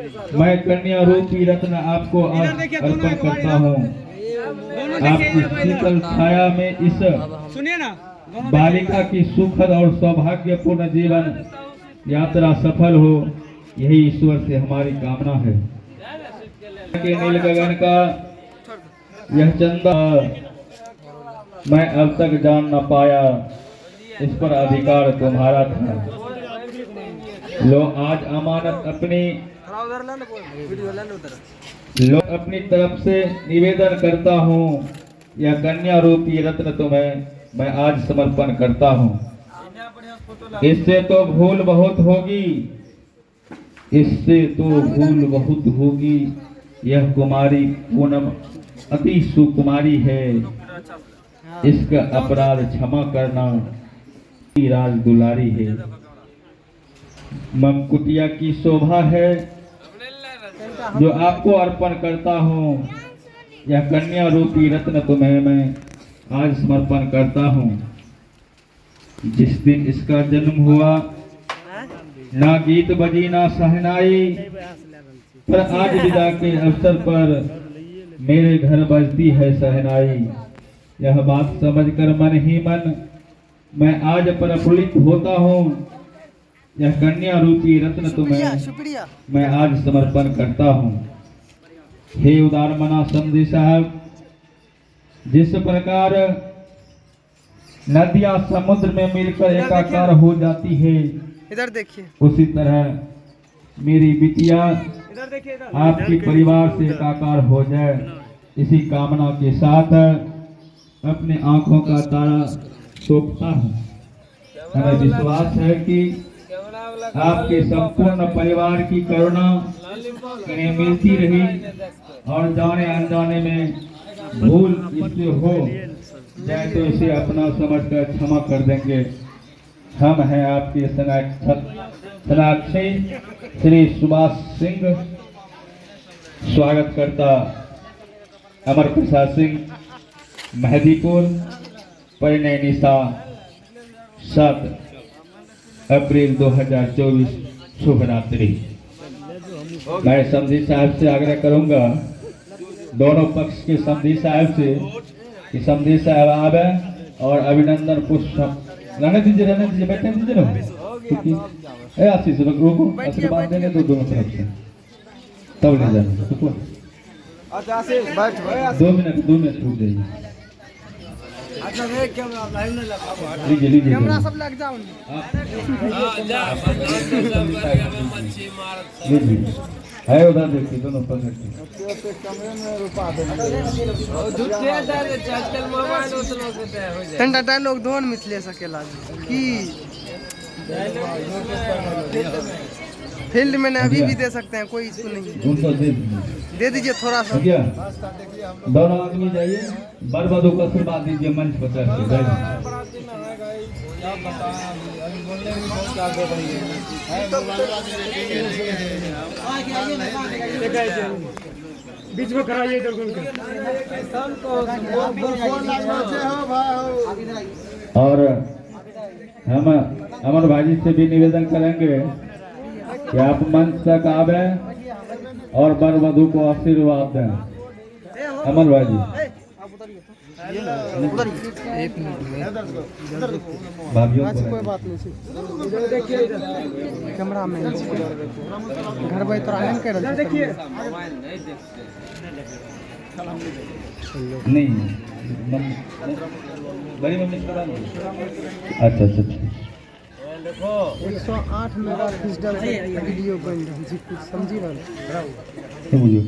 मैं कन्या रूपी रत्न आपको आज अर्पण करता हूँ। आपकी शीतल छाया में इस सुनिए ना, बालिका की सुखद और सौभाग्यपूर्ण जीवन यात्रा सफल हो, यही ईश्वर से हमारी कामना है। के नील गगन का यह चंदा मैं अब तक जान न पाया, इस पर अधिकार तुम्हारा था। लो आज अमानत अपनी अपनी तरफ से निवेदन करता हूँ, यह कन्या रूपी रत्न तुम्हें मैं आज समर्पण करता हूँ। इससे तो भूल बहुत होगी, इससे तो भूल बहुत होगी। यह कुमारी पूनम अति सुकुमारी है, इसका अपराध क्षमा करना, राज दुलारी है। ममकुटिया की शोभा है जो आपको अर्पण करता हूँ। यह कन्या रूपी रत्न तुम्हें मैं आज समर्पण करता हूँ। जिस दिन इसका जन्म हुआ, ना गीत बजी ना सहनाई, पर आज विदा के अवसर पर मेरे घर बजती है सहनाई। यह बात समझकर मन ही मन मैं आज प्रफुल्लित होता हूँ। यह कन्या रूपी रत्न तुम्हें मैं आज समर्पण करता हूँ। हे उदार मना समधी साहब, जिस प्रकार नदियां समुद्र में मिलकर एकाकार हो जाती है, इधर देखिए, उसी तरह मेरी बिटिया आपके परिवार से एकाकार हो जाए, इसी कामना के साथ अपने आंखों का तारा सौंपता हूँ। हमें विश्वास है कि आपके संपूर्ण परिवार की करुणा इन्हें मिलती रही और जाने अनजाने में भूल इससे हो जाए तो इसे अपना समझकर क्षमा कर देंगे। हम हैं आपके सनाक्षी श्री सुभाष सिंह, स्वागत करता अमर प्रसाद सिंह, मेहदीपुर, परिणय निशा 7 अप्रैल 2024, शुभ रात्रि। मैं समधी साहब से आग्रह करूंगा, दोनों पक्ष के समधी साहब से, कि समधी साहब आवे और अभिनंदन पुष्प रहने दीजिए, बैठने दीजिए ना। आशीष रोको, आशीर्वाद देंगे तो दोनों तरफ से, तब ले जाना। 2 मिनट रुक जाइए। लीजिए कैमरा सब लग जाओ। लीजिए, है उधर देखिए, दोनों पकड़ ठंडा डायलॉग दोन मिथले सकेला की फील्ड में अभी भी दे सकते हैं, कोई इसको नहीं। दे दीजिए थोड़ा सा। दोनों आदमी जाइए, बर वधू को आशीर्वाद दीजिए मंच पर चढ़ के। बीच में कराइए और हम अमर भाई से भी निवेदन करेंगे कि आप मंच तक आवे और बर वधू को आशीर्वाद दें। अमर भाई जी, भाभीियों को कोई बात नहीं, कैमरा में घर भाई तो आनंद कर रहे देखिए नहीं, बड़ी मम्मी करा। अच्छा अच्छा अच्छा, 108 मेगापिक्सल वीडियो बन रहा है, कुछ समझी वाला बुझो।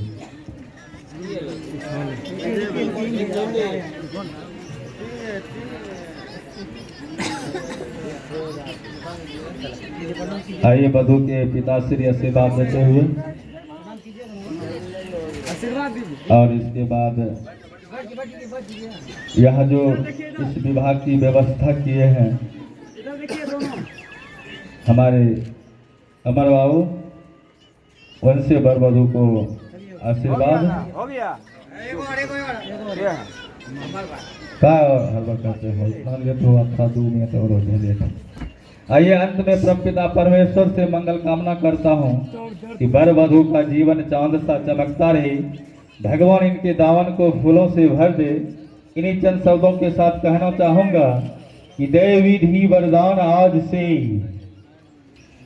आइए वधू के पिताश्री आशीर्वाद देते हुए, और इसके बाद यह जो इस विभाग की व्यवस्था किए हैं हमारे अमर बाबू, उनसे वर वधू को आशीर्वाद हो गया। का हर वक्त करते हो तो अच्छा 2 मिनट और हो जाए। आइए अंत में परमपिता परमेश्वर से मंगल कामना करता हूँ कि वर वधू का जीवन चांद सा चमकता रहे, भगवान इनके दामन को फूलों से भर दे। इन्हीं चंद शब्दों के साथ कहना चाहूंगा कि दय विधि वरदान आज से,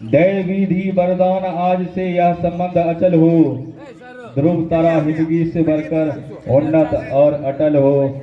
दय विधि वरदान आज से यह संबंध अचल हो, ध्रुव तारा हिंदगी से बढ़कर उन्नत और अटल हो।